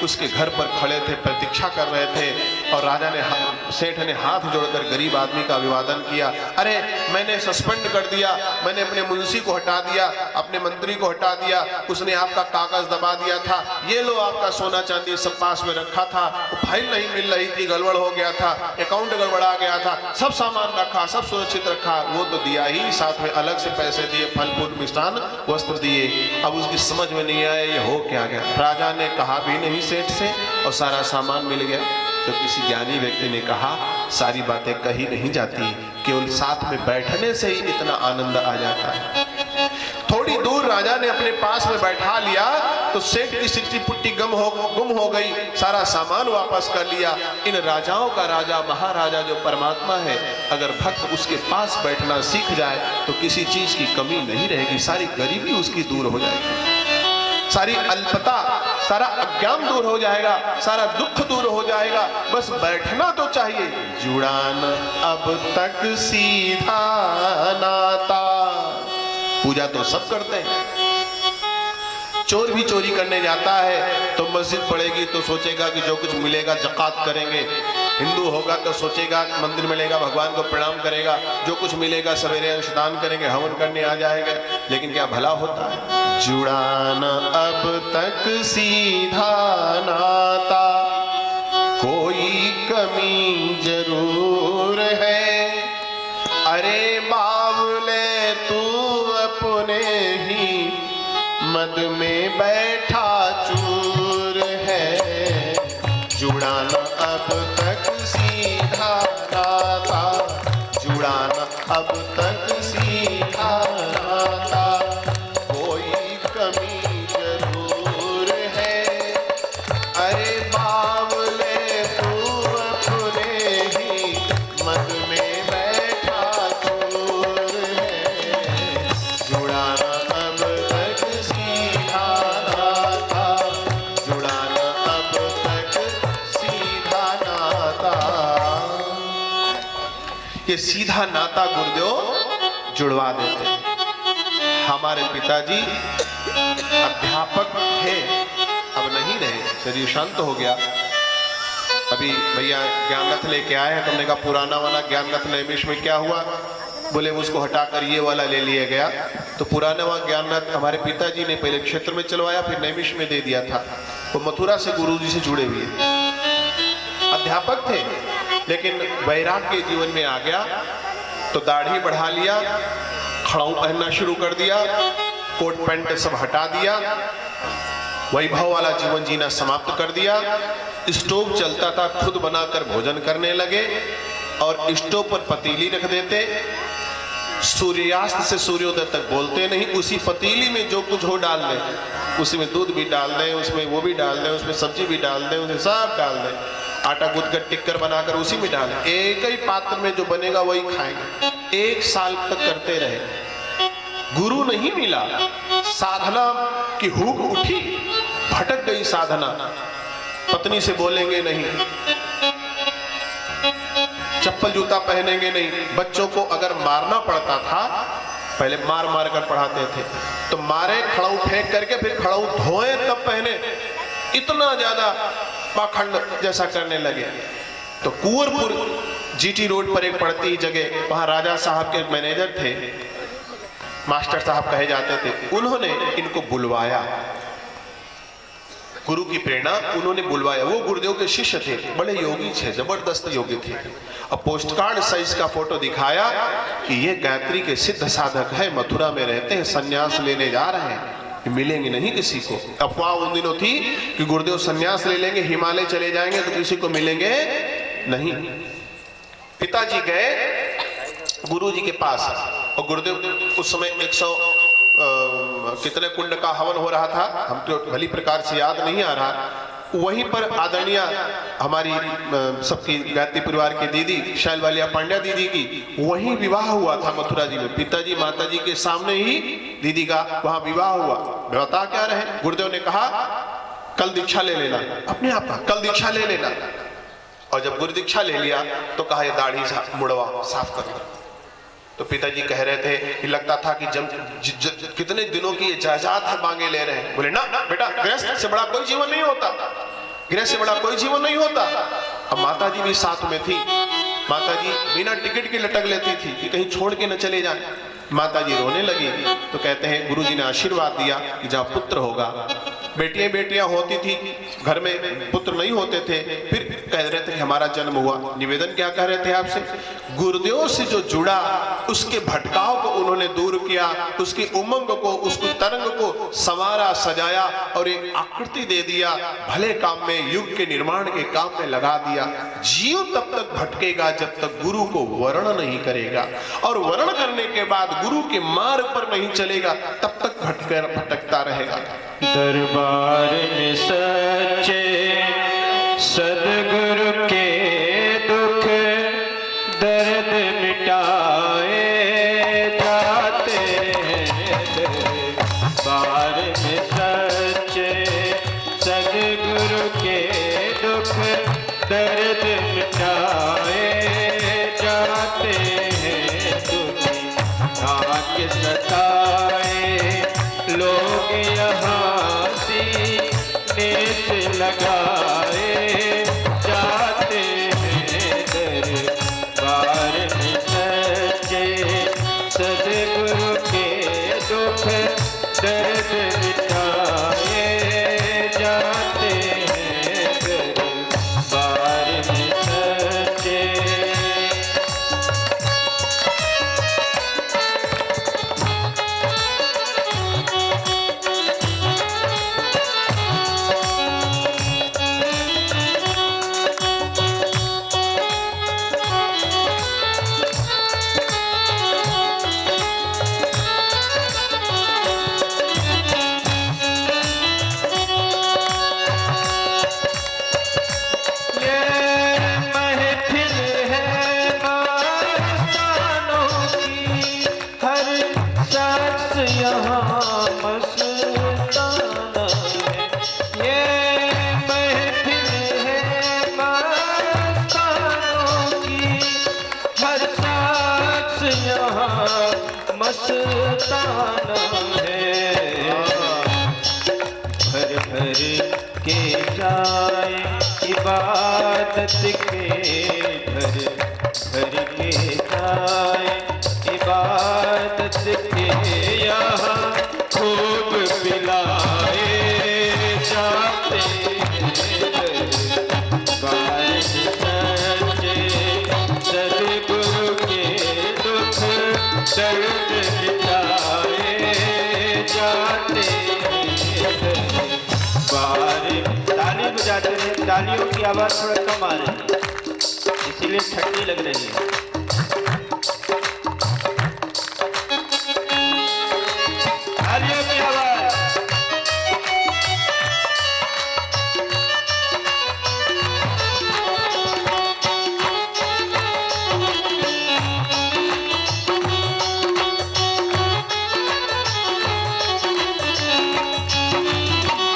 उसके घर पर खड़े थे, प्रतीक्षा कर रहे थे। और राजा ने सेठ ने हाथ जोड़कर गरीब आदमी का अभिवादन किया। अरे मैंने सस्पेंड कर दिया, मैंने अपने मुंशी को हटा दिया, अपने मंत्री को हटा दिया, उसने आपका कागज दबा दिया था, ये लो आपका सोना चांदी सब पास में रखा था, फाइल नहीं मिल रही थी, गड़बड़ हो गया था, अकाउंट गड़बड़ा गया था, सब सामान रखा, सब सुरक्षित रखा, वो तो दिया ही, साथ में अलग से पैसे दिए, फल फूल मिष्ठान वस्त्र दिए। अब उसकी समझ में नहीं आया ये हो क्या गया। राजा ने कहा भी नहीं सेठ से और सारा सामान मिल गया। तो किसी ज्ञानी व्यक्ति ने कहा सारी बातें कही नहीं जाती, केवल साथ में बैठने से ही इतना आनंद आ जाता है। थोड़ी दूर राजा ने अपने पास में बैठा लिया तो सेठ की सिट्टी पुट्टी गुम हो गई, सारा सामान वापस कर लिया। इन राजाओं का राजा महाराजा जो परमात्मा है, अगर भक्त उसके पास बैठना सीख जाए तो किसी चीज की कमी नहीं रहेगी, सारी गरीबी उसकी दूर हो जाएगी, सारी अल्पता, सारा अज्ञान दूर हो जाएगा, सारा दुख दूर हो जाएगा। बस बैठना तो चाहिए। जुड़ा न अब तक सीधा नाता। पूजा तो सब करते हैं, चोर भी चोरी करने जाता है तो मस्जिद पड़ेगी तो सोचेगा कि जो कुछ मिलेगा ज़कात करेंगे, हिंदू होगा तो सोचेगा मंदिर मिलेगा भगवान को प्रणाम करेगा, जो कुछ मिलेगा सवेरे अंशदान करेंगे, हवन करने आ जाएगा। लेकिन क्या भला होता है? जुड़ा न अब तक सीधा नाता, कोई कमी जरूर है। अरे बावले तू अपने ही मद में बैठा चूर है। जुड़ा न अब तक सीधा नाता, जुड़ा न अब तक सीधा नाता, कोई कमी जरूर है। अरे बावले तू अपने ही मद में बैठा चूर है। जुड़ा न अब तक सीधा नाता, जुड़ा न अब तक सीधा नाता। ये सीधा नाता गुरुदेव जुड़वा देते। हमारे पिताजी अध्यापक थे, अब नहीं रहे, शरीर शांत हो गया। अभी भैया ज्ञान रथ लेके आए हैं, तुमने कहा पुराना वाला ज्ञान रथ नैमिष में क्या हुआ? बोले उसको हटाकर ये वाला ले लिया गया। तो पुराना वाला ज्ञान रथ हमारे पिताजी ने पहले क्षेत्र में चलवाया, फिर नैमिष में दे दिया था। वो मथुरा से गुरुजी से जुड़े हुए अध्यापक थे, लेकिन वैराग्य जीवन में आ गया तो दाढ़ी बढ़ा लिया, खड़ाऊ पहनना शुरू कर दिया, कोट पैंट सब हटा दिया, वैभव वाला जीवन जीना समाप्त कर दिया। स्टोव चलता था, खुद बनाकर भोजन करने लगे और स्टोव पर पतीली रख देते, सूर्यास्त से सूर्योदय तक बोलते नहीं, उसी पतीली में जो कुछ हो डाल दें, उसी में दूध भी डाल दें, उसमें वो भी डाल दें, उसमें सब्जी भी डाल दें, उसमें सब डाल दें, आटा गूंथ कर टिक्कर बनाकर उसी में डालें, एक ही पात्र में जो बनेगा वही खाएंगे। 1 साल तक करते रहे, गुरु नहीं मिला, साधना की हुक उठी, भटक गई साधना, पत्नी से बोलेंगे नहीं, चप्पल जूता पहनेंगे नहीं, बच्चों को अगर मारना पड़ता था, पहले मार मार कर पढ़ाते थे, तो मारे, खड़ाऊ फेंक करके फिर खड़ाऊ धोए तब पहने, इतना ज्यादा पाखंड जैसा करने लगे। तो कुंवरपुर जीटी रोड पर एक पड़ती जगह, वहां राजा साहब के मैनेजर थे, मास्टर साहब कहे जाते थे, उन्होंने इनको बुलवाया, गुरु की प्रेरणा, उन्होंने बुलवाया। वो गुरुदेव के शिष्य थे, बड़े योगी थे, जबरदस्त योगी थे। और पोस्टकार्ड साइज का फोटो दिखाया कि ये गायत्री के सिद्ध साधक है, मथुरा में रहते हैं, सन्यास लेने जा रहे हैं, मिलेंगे नहीं किसी को। अफवाह उन दिनों थी कि गुरुदेव सन्यास ले लेंगे, हिमालय चले जाएंगे तो किसी को मिलेंगे नहीं। पिताजी गए गुरु जी के पास और गुरुदेव उस समय 100 कितने कुंड का हवन हो रहा था, हमको भली प्रकार से याद नहीं आ रहा। वहीं पर आदरणीय हमारी सबकी गायत्री परिवार की दीदी शैलवालिया पांड्या दीदी की वहीं विवाह हुआ था मथुरा जी में, पिताजी माताजी के सामने ही दीदी का वहां विवाह हुआ। बता क्या रहे, गुरुदेव ने कहा कल दीक्षा ले लेना, अपने आप का कल दीक्षा ले लेना। और जब गुरु दीक्षा ले लिया तो कहा ये दाढ़ी मुड़वा साफ कर। तो पिताजी कह रहे थे कि लगता था कि कितने दिनों की ये जायदाद मांगे ले रहे हैं। बोले ना बेटा, गृहस्थ से बड़ा कोई जीवन नहीं होता, गृह से बड़ा कोई जीवन नहीं होता। अब माता जी भी साथ में थी। माता जी बिना टिकट के लटक लेती थी कि कहीं छोड़ के न चले जाए। माता जी रोने लगी तो कहते हैं गुरुजी ने आशीर्वाद दिया कि जब पुत्र होगा। बेटियां बेटियां होती थी, घर में पुत्र नहीं होते थे, फिर कह रहे थे कि हमारा जन्म हुआ। निवेदन क्या कह रहे थे आपसे? गुरुदेव से जो जुड़ा उसके भटकाव को उन्होंने दूर किया, उसकी उमंग को, उसकी तरंग को संवारा सजाया और एक आकृति दे दिया। भले काम में, युग के निर्माण के काम में लगा दिया। जीव तब तक भटकेगा जब तक गुरु को वर्ण नहीं करेगा, और वर्ण करने के बाद गुरु के मार्ग पर नहीं चलेगा तब तक भटकता रहेगा। दरबार में सच्चे सदगुरु के दुख दर्द मिटाए जाते हैं। दरबार में सच्चे सदगुरु के दुख दर्द मिटाए जाते हैं। दुखी भाग्य सताए लोग यहाँ सीने से लगाए जाते हैं। दरबार में सच्चे सदगुरु के दुख दर्द मिटाए जाते हैं। दरबार में सच्चे मस्ताना है। भर भर के जाए इबादत के, भर भर के जाए इबादत के, यहाँ खूब पिलाए जाते हैं। दरबार सच्चे सदगुरु के दुख दर्द मिटाए जाते हैं। ताली बजाते हैं, तालियों की आवाज थोड़ा कम आ रही है, इसीलिए ठंडी लग रही है।